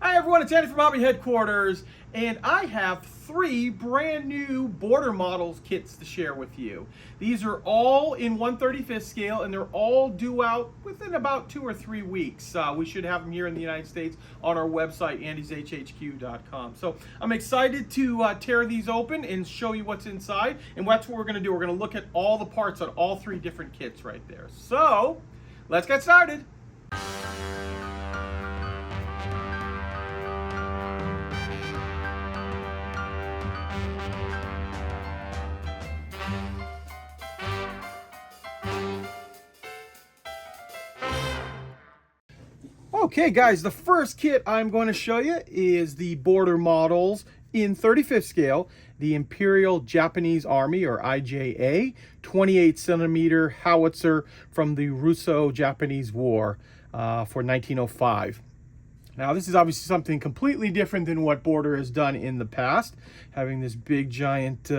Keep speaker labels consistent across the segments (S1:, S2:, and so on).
S1: Hi everyone, it's Andy from Hobby Headquarters, and I have 3 brand new border models kits to share with you. These are all in 1/35th scale, and they're all due out within about 2 or 3 weeks. We should have them here in the United States on our website, andyshhq.com. So I'm excited to tear these open and show you what's inside, and that's what we're going to do. We're going to look at all the parts on all 3 different kits right there. So let's get started. Okay guys, the first kit I'm going to show you is the border models in 35th scale, the Imperial Japanese Army, or IJA, 28 centimeter howitzer from the Russo-Japanese War for 1905. Now this is obviously something completely different than what Border has done in the past, having this big giant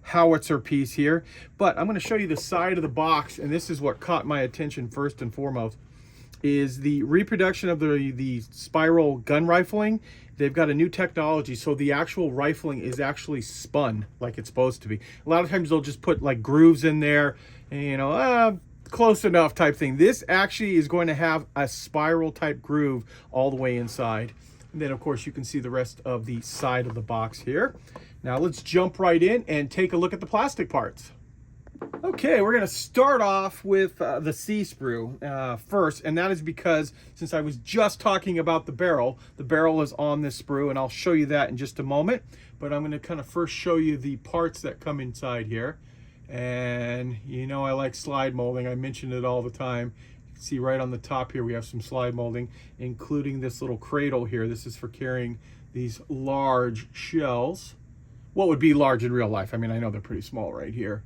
S1: howitzer piece here. But I'm going to show you the side of the box, and this is what caught my attention first and foremost, is the reproduction of the spiral gun rifling. They've got a new technology, so the actual rifling is actually spun like it's supposed to be. A lot of times they'll just put like grooves in there, and, you know, close enough type thing. This actually is going to have a spiral type groove all the way inside. And then of course you can see the rest of the side of the box here. Now let's jump right in and take a look at the plastic parts. Okay, we're going to start off with the C-sprue first, and that is because since I was just talking about the barrel is on this sprue, and I'll show you that in just a moment. But I'm going to kind of first show you the parts that come inside here. And you know I like slide molding. I mention it all the time. You can see right on the top here we have some slide molding, including this little cradle here. This is for carrying these large shells. What would be large in real life? I mean, I know they're pretty small right here.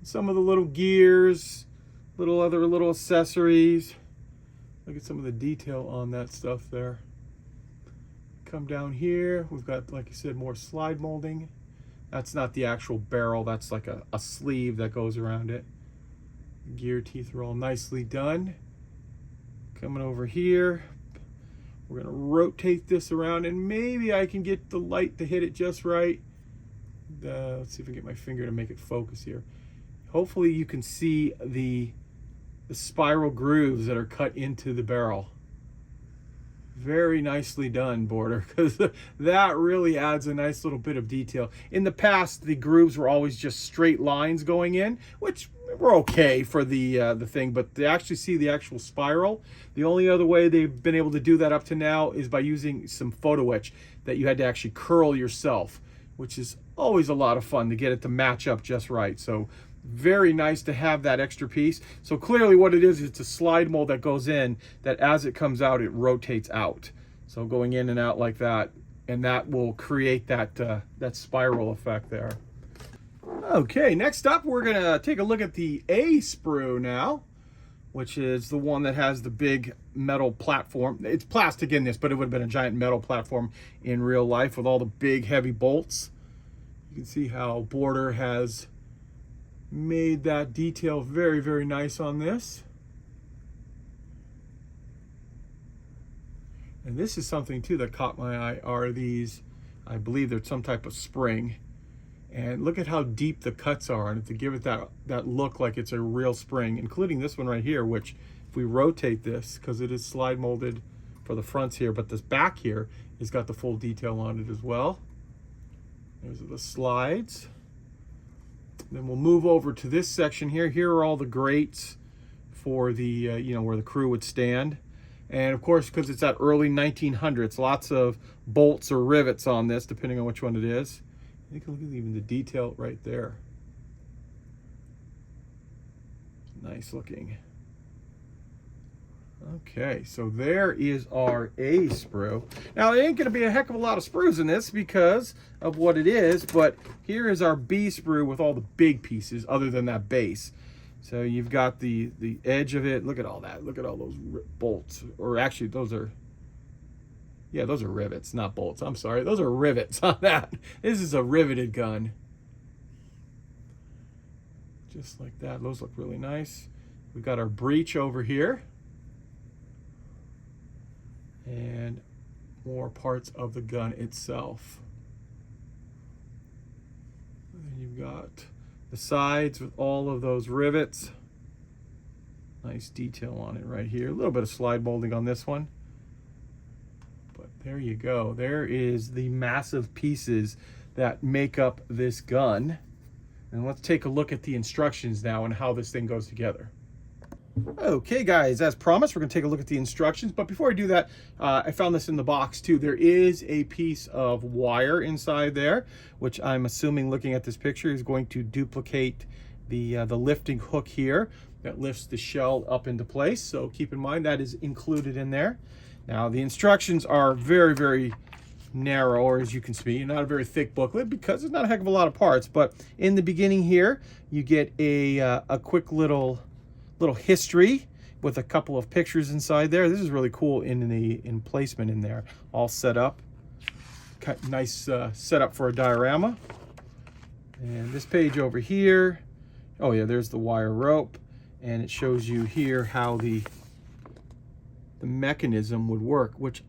S1: Some of the little gears, other little accessories. Look at some of the detail on that stuff there. Come down here, we've got, like I said, more slide molding. That's not the actual barrel, that's like a sleeve that goes around it. Gear teeth are all nicely done. Coming over here, we're gonna rotate this around, and maybe I can get the light to hit it just right. Let's see if I can get my finger to make it focus here. Hopefully you can see the spiral grooves that are cut into the barrel. Very nicely done, Border, because that really adds a nice little bit of detail. In the past, the grooves were always just straight lines going in, which were okay for the thing, but to actually see the actual spiral, the only other way they've been able to do that up to now is by using some photo etch that you had to actually curl yourself, which is always a lot of fun to get it to match up just right. So very nice to have that extra piece. So clearly what it is, it's a slide mold that goes in, that as it comes out, it rotates out. So going in and out like that, and that will create that, that spiral effect there. Okay, next up, we're gonna take a look at the A sprue now, which is the one that has the big metal platform. It's plastic in this, but it would have been a giant metal platform in real life with all the big heavy bolts. You can see how Border has made that detail very, very nice on this. And this is something too that caught my eye, are these, I believe they're some type of spring. And look at how deep the cuts are, and to give it that look like it's a real spring, including this one right here, which if we rotate this, because it is slide molded for the fronts here, but this back here has got the full detail on it as well. There's the slides. Then we'll move over to this section here. Here are all the grates for the, you know, where the crew would stand. And of course, because it's that early 1900s, lots of bolts or rivets on this, depending on which one it is. You can look at even the detail right there. Nice looking. Okay, so there is our A sprue. Now, there ain't going to be a heck of a lot of sprues in this because of what it is, but here is our B sprue with all the big pieces other than that base. So you've got the edge of it. Look at all that. Look at all those bolts. Or actually, those are, yeah, those are rivets, not bolts. I'm sorry. Those are rivets on that. This is a riveted gun. Just like that. Those look really nice. We've got our breech over here. And more parts of the gun itself. And then you've got the sides with all of those rivets. Nice detail on it right here. A little bit of slide molding on this one. But there you go. There is the massive pieces that make up this gun. And let's take a look at the instructions now and how this thing goes together. Okay guys, as promised, we're going to take a look at the instructions, but before I do that, I found this in the box too. There is a piece of wire inside there, which I'm assuming, looking at this picture, is going to duplicate the lifting hook here that lifts the shell up into place. So keep in mind that is included in there. Now the instructions are very, very narrow, or as you can see, not a very thick booklet because there's not a heck of a lot of parts. But in the beginning here, you get a quick little history with a couple of pictures inside there. This is really cool in placement in there, all set up. Nice setup for a diorama. And this page over here, oh yeah, there's the wire rope, and it shows you here how the mechanism would work, which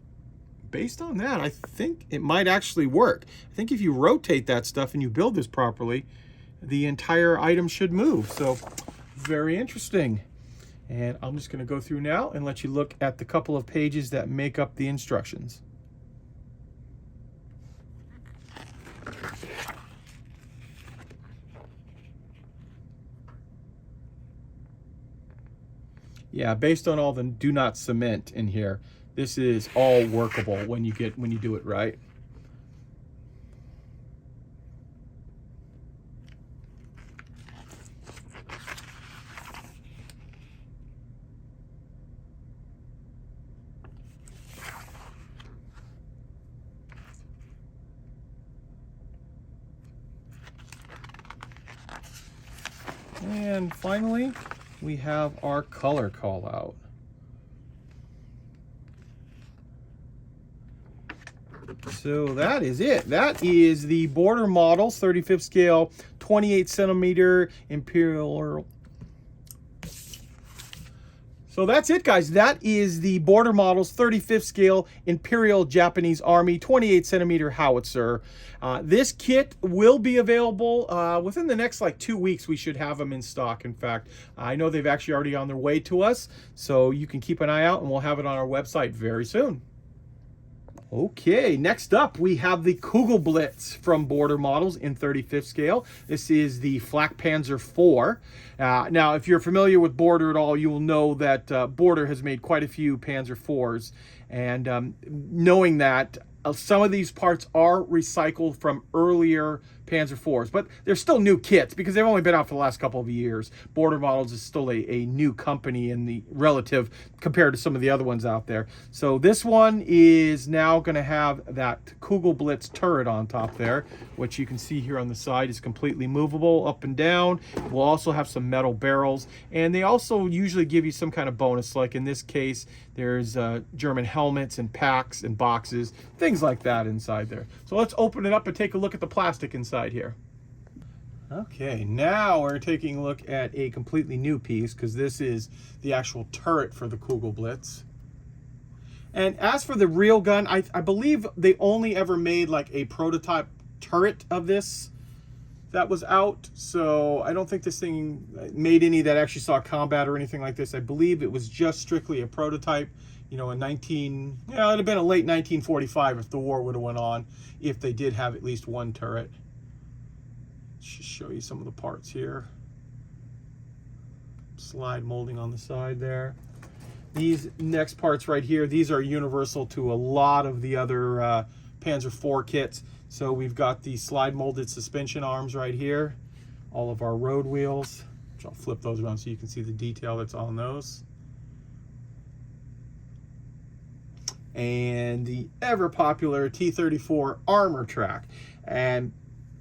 S1: based on that, I think it might actually work. I think if you rotate that stuff and you build this properly, the entire item should move. So very interesting. And I'm just going to go through now and let you look at the couple of pages that make up the instructions. Yeah, based on all the do not cement in here, this is all workable when you do it right. And finally, we have our color call out. So that is it. That is the Border Models 35th scale 28 centimeter Imperial. So that's it, guys. That is the Border Models 35th scale Imperial Japanese Army 28 centimeter howitzer. This kit will be available within the next like 2 weeks. We should have them in stock. In fact, I know they've actually already on their way to us, so you can keep an eye out and we'll have it on our website very soon. Okay, next up we have the Kugelblitz from Border Models in 35th scale. This is the Flak Panzer IV. Now, if you're familiar with Border at all, you will know that Border has made quite a few Panzer IVs. And knowing that, some of these parts are recycled from earlier Panzer IVs, but they're still new kits because they've only been out for the last couple of years. Border Models is still a new company in the relative compared to some of the other ones out there. So this one is now going to have that Kugelblitz turret on top there, which you can see here on the side is completely movable up and down. We'll also have some metal barrels, and they also usually give you some kind of bonus, like in this case, there's German helmets and packs and boxes, things like that inside there. So let's open it up and take a look at the plastic inside here. Okay, now we're taking a look at a completely new piece because this is the actual turret for the Kugelblitz. And as for the real gun, I believe they only ever made like a prototype turret of this that was out. So I don't think this thing made any that actually saw combat or anything like this. I believe it was just strictly a prototype, you know, in it'd have been a late 1945 if the war would have went on, if they did have at least one turret. Let's just show you some of the parts here. Slide molding on the side there. These next parts right here, these are universal to a lot of the other Panzer IV kits. So we've got the slide molded suspension arms right here, all of our road wheels, which I'll flip those around so you can see the detail that's on those. And the ever popular T-34 armor track. And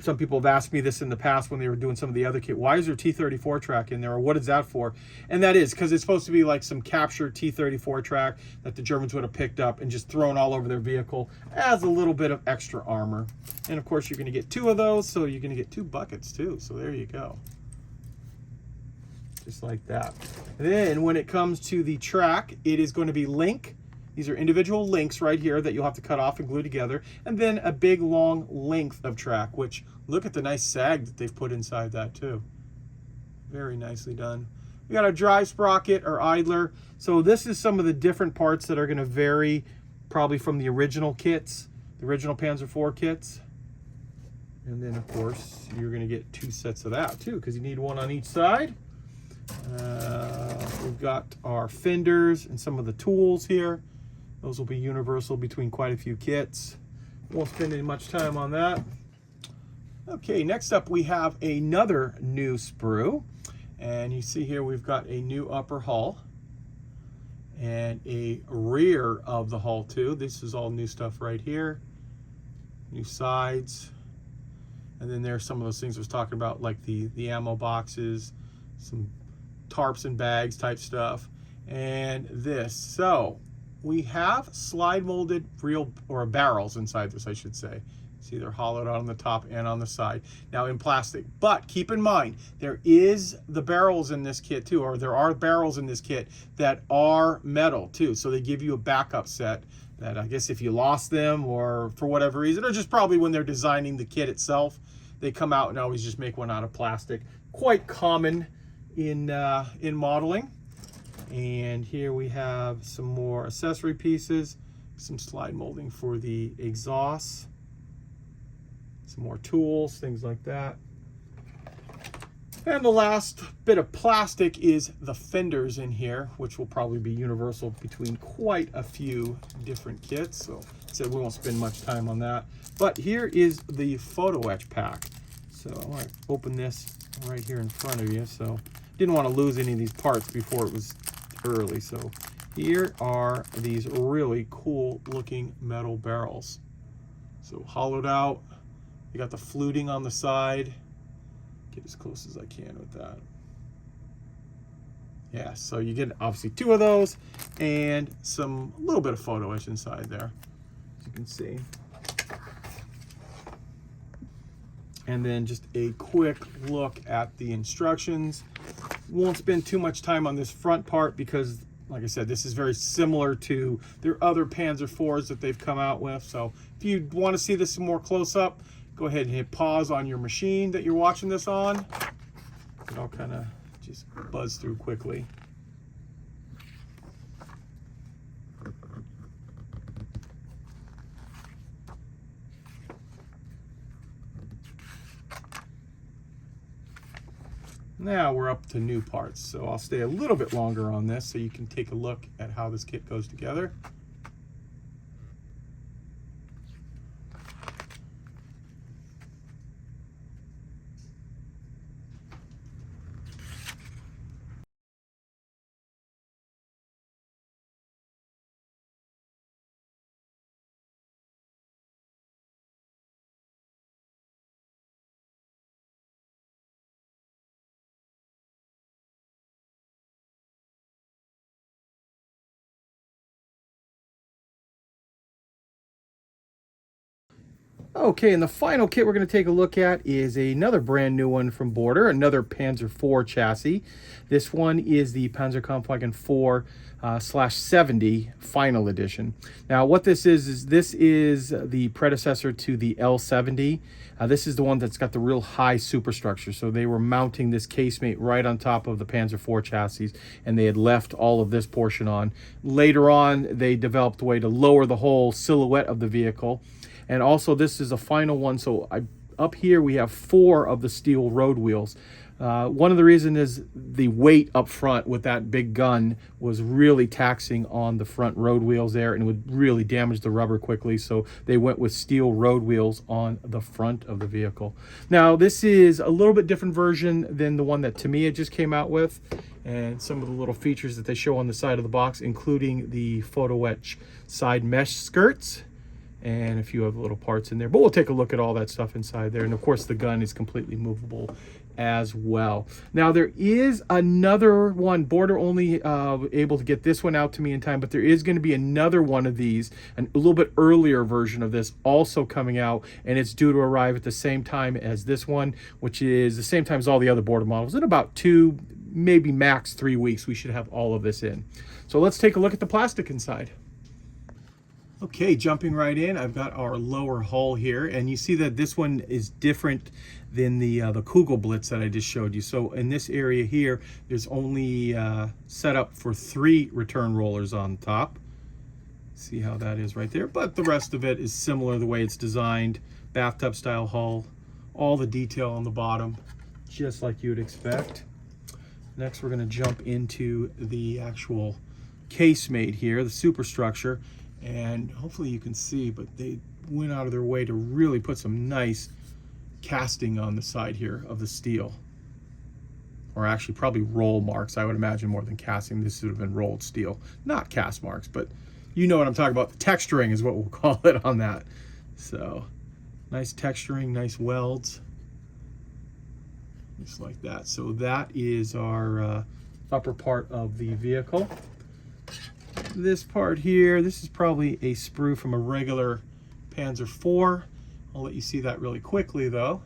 S1: some people have asked me this in the past when they were doing some of the other kit. Why is there T-34 track in there, or what is that for? And that is because it's supposed to be like some captured T-34 track that the Germans would have picked up and just thrown all over their vehicle as a little bit of extra armor. And of course, you're going to get 2 of those, so you're going to get 2 buckets too. So there you go. Just like that. And then when it comes to the track, it is going to be Link These are individual links right here that you'll have to cut off and glue together. And then a big long length of track, which look at the nice sag that they've put inside that too. Very nicely done. We got a drive sprocket or idler. So this is some of the different parts that are going to vary probably from the original kits, the original Panzer IV kits. And then, of course, you're going to get 2 sets of that, too, because you need one on each side. We've got our fenders and some of the tools here. Those will be universal between quite a few kits. Won't spend any much time on that. Okay, next up we have another new sprue. And you see here we've got a new upper hull and a rear of the hull, too. This is all new stuff right here. New sides. And then there's some of those things I was talking about, like the ammo boxes, some tarps and bags type stuff, and this. So we have slide molded real or barrels inside this, I should say. See, they're hollowed out on the top and on the side. Now in plastic, but keep in mind there is the barrels in this kit too, or there are barrels in this kit that are metal too. So they give you a backup set that I guess if you lost them or for whatever reason, or just probably when they're designing the kit itself, they come out and always just make one out of plastic. Quite common in modeling. And here we have some more accessory pieces, some slide molding for the exhaust, some more tools, things like that. And the last bit of plastic is the fenders in here, which will probably be universal between quite a few different kits. So we won't spend much time on that. But here is the photo etch pack. So I want to open this right here in front of you. So didn't want to lose any of these parts before it was early. So here are these really cool looking metal barrels. So hollowed out. You got the fluting on the side. Get as close as I can with that. Yeah, so you get obviously 2 of those and some little bit of photo etch inside there, as you can see. And then just a quick look at the instructions. Won't spend too much time on this front part because, like I said, this is very similar to their other Panzer IVs that they've come out with. So if you want to see this more close up, go ahead and hit pause on your machine that you're watching this on. It'll kind of just buzz through quickly. Now we're up to new parts, so I'll stay a little bit longer on this so you can take a look at how this kit goes together. Okay, and the final kit we're going to take a look at is another brand new one from Border, another Panzer IV chassis. This one is the Panzerkampfwagen 4/70 Final Edition. Now, what this is the predecessor to the L70. This is the one that's got the real high superstructure. So they were mounting this casemate right on top of the Panzer IV chassis, and they had left all of this portion on. Later on, they developed a way to lower the whole silhouette of the vehicle. And also this is a final one, so up here we have 4 of the steel road wheels. One of the reasons is the weight up front with that big gun was really taxing on the front road wheels there and would really damage the rubber quickly, so they went with steel road wheels on the front of the vehicle. Now this is a little bit different version than the one that Tamiya just came out with, and some of the little features that they show on the side of the box, including the photo etch side mesh skirts and a few other little parts in there, but we'll take a look at all that stuff inside there. And of course the gun is completely movable as well. Now there is another one, Border only able to get this one out to me in time, but there is going to be another one of these, a little bit earlier version of this also coming out, and it's due to arrive at the same time as this one, which is the same time as all the other Border models. In about 2, maybe max 3 weeks we should have all of this in. So let's take a look at the plastic inside. Okay, jumping right in, I've got our lower hull here, and you see that this one is different than the Kugelblitz that I just showed you. So in this area here, there's only set up for 3 return rollers on top. See how that is right there, but the rest of it is similar the way it's designed. Bathtub style hull, all the detail on the bottom, just like you would expect. Next, we're going to jump into the actual casemate here, the superstructure. And hopefully you can see, but they went out of their way to really put some nice casting on the side here of the steel. Or actually probably roll marks, I would imagine, more than casting. This would have been rolled steel. Not cast marks, but you know what I'm talking about. The texturing is what we'll call it on that. So, nice texturing, nice welds. Just like that. So that is our upper part of the vehicle. This part here, this is probably a sprue from a regular Panzer IV. I'll let you see that really quickly though.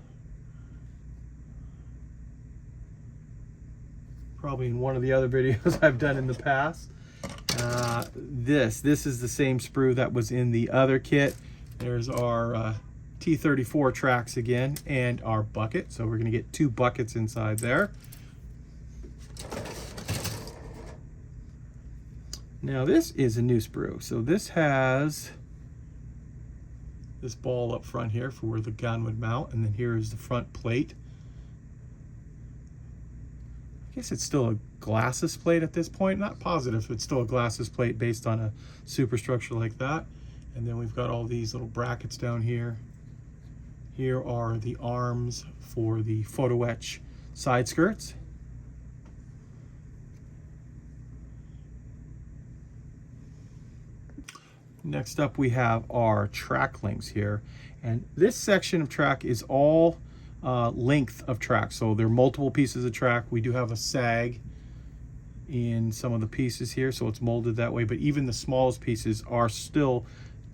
S1: Probably in one of the other videos I've done in the past. This is the same sprue that was in the other kit. There's our T-34 tracks again and our bucket. So we're going to get 2 buckets inside there. Now this is a new sprue. So this has this ball up front here for where the gun would mount, and then here is the front plate. I guess it's still a glasses plate at this point. Not positive, it's still a glasses plate based on a superstructure like that. And then we've got all these little brackets down here. Here are the arms for the photo etch side skirts. Next up we have our track links here, and this section of track is all length of track, so there are multiple pieces of track. We do have a sag in some of the pieces here, so it's molded that way, but even the smallest pieces are still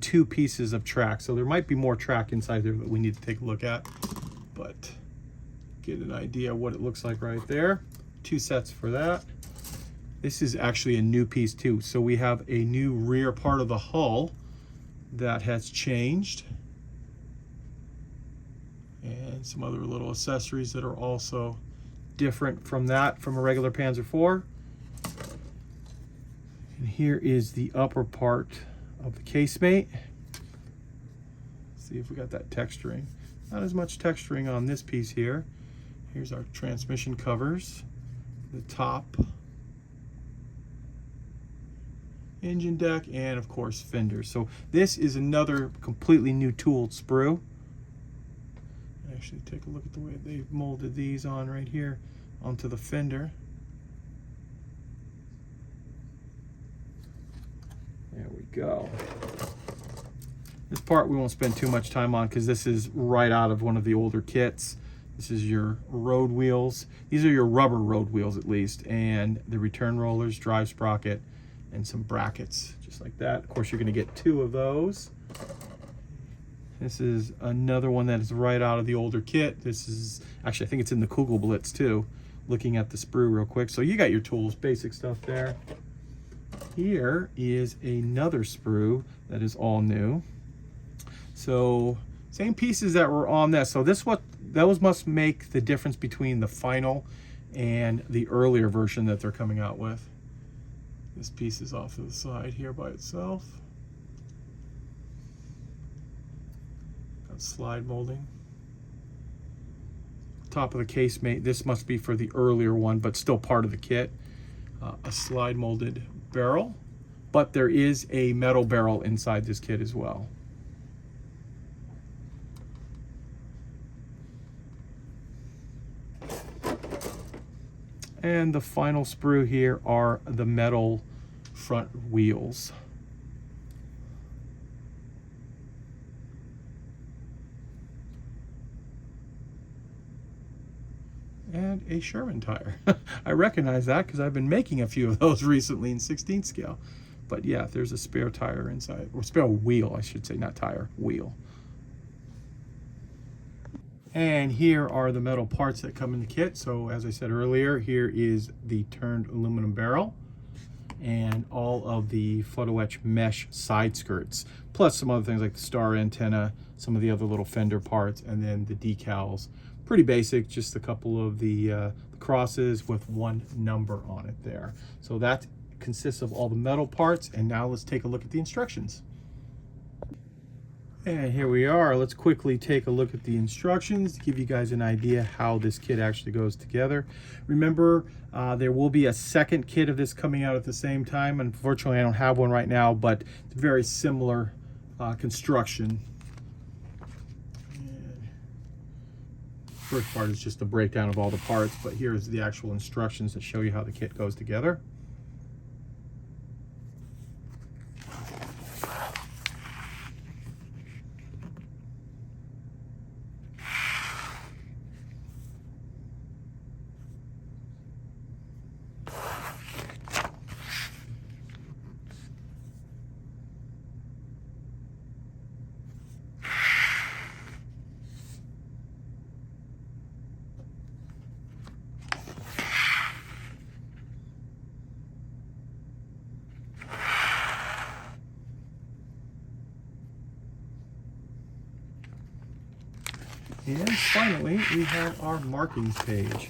S1: 2 pieces of track, so there might be more track inside there that we need to take a look at, but get an idea of what it looks like right there. 2 sets for that. This is actually a new piece too. So we have a new rear part of the hull that has changed. And some other little accessories that are also different from that, from a regular Panzer IV. And here is the upper part of the casemate. See if we got that texturing. Not as much texturing on this piece here. Here's our transmission covers, the top, engine deck, and of course fenders. So this is another completely new tooled sprue. Actually take a look at the way they've molded these on right here onto the fender. There we go. This part we won't spend too much time on because this is right out of one of the older kits. This is your road wheels. These are your rubber road wheels at least, and the return rollers, drive sprocket, and some brackets just like that. Of course, you're going to get 2 of those. This is another one that is right out of the older kit. This is actually, I think it's in the Kugelblitz too. Looking at the sprue real quick. So you got your tools, basic stuff there. Here is another sprue that is all new. So same pieces that were on this. So those must make the difference between the final and the earlier version that they're coming out with. This piece is off to the side here by itself. Got slide molding. Top of the casemate, this must be for the earlier one, but still part of the kit. A slide molded barrel, but there is a metal barrel inside this kit as well. And the final sprue here are the metal front wheels. And a Sherman tire. I recognize that because I've been making a few of those recently in 16th scale. But yeah, there's a spare tire inside, or spare wheel, I should say, not tire, wheel. And here are the metal parts that come in the kit. So as I said earlier, here is the turned aluminum barrel. and all of the photo etch mesh side skirts, plus some other things like the star antenna, some of the other little fender parts, and then the decals. Pretty basic, just a couple of the crosses with one number on it there. So that consists of all the metal parts, and now let's take a look at the instructions. And here we are. Let's quickly take a look at the instructions to give you guys an idea how this kit actually goes together. Remember, there will be a second kit of this coming out at the same time. Unfortunately, I don't have one right now, but it's very similar construction. And first part is just a breakdown of all the parts, but here's the actual instructions that show you how the kit goes together. And finally, we have our markings page.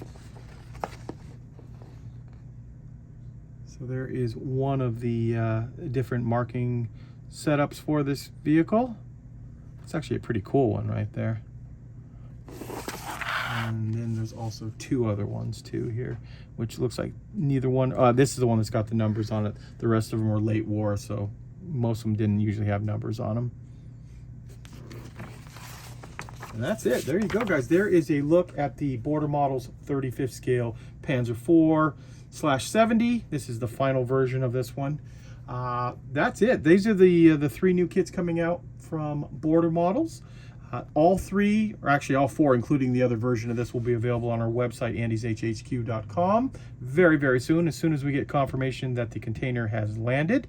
S1: So there is one of the different marking setups for this vehicle. It's actually a pretty cool one right there. And then there's also two other ones too here, which looks like neither one, this is the one that's got the numbers on it. The rest of them are late war, so most of them didn't usually have numbers on them. And that's it. There you go, guys. There is a look at the Border Models 35th scale Panzer IV/70. This is the final version of this one. That's it. These are the three new kits coming out from Border Models. All three, or actually all four, including the other version of this, will be available on our website, andyshhq.com, very, very soon as we get confirmation that the container has landed.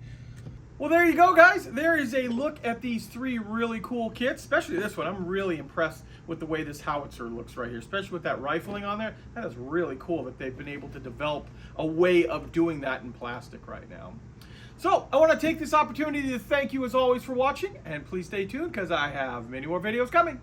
S1: Well, there you go, guys. There is a look at these three really cool kits, especially this one. I'm really impressed with the way this howitzer looks right here, especially with that rifling on there. That is really cool that they've been able to develop a way of doing that in plastic right now. So I want to take this opportunity to thank you as always for watching, and please stay tuned because I have many more videos coming.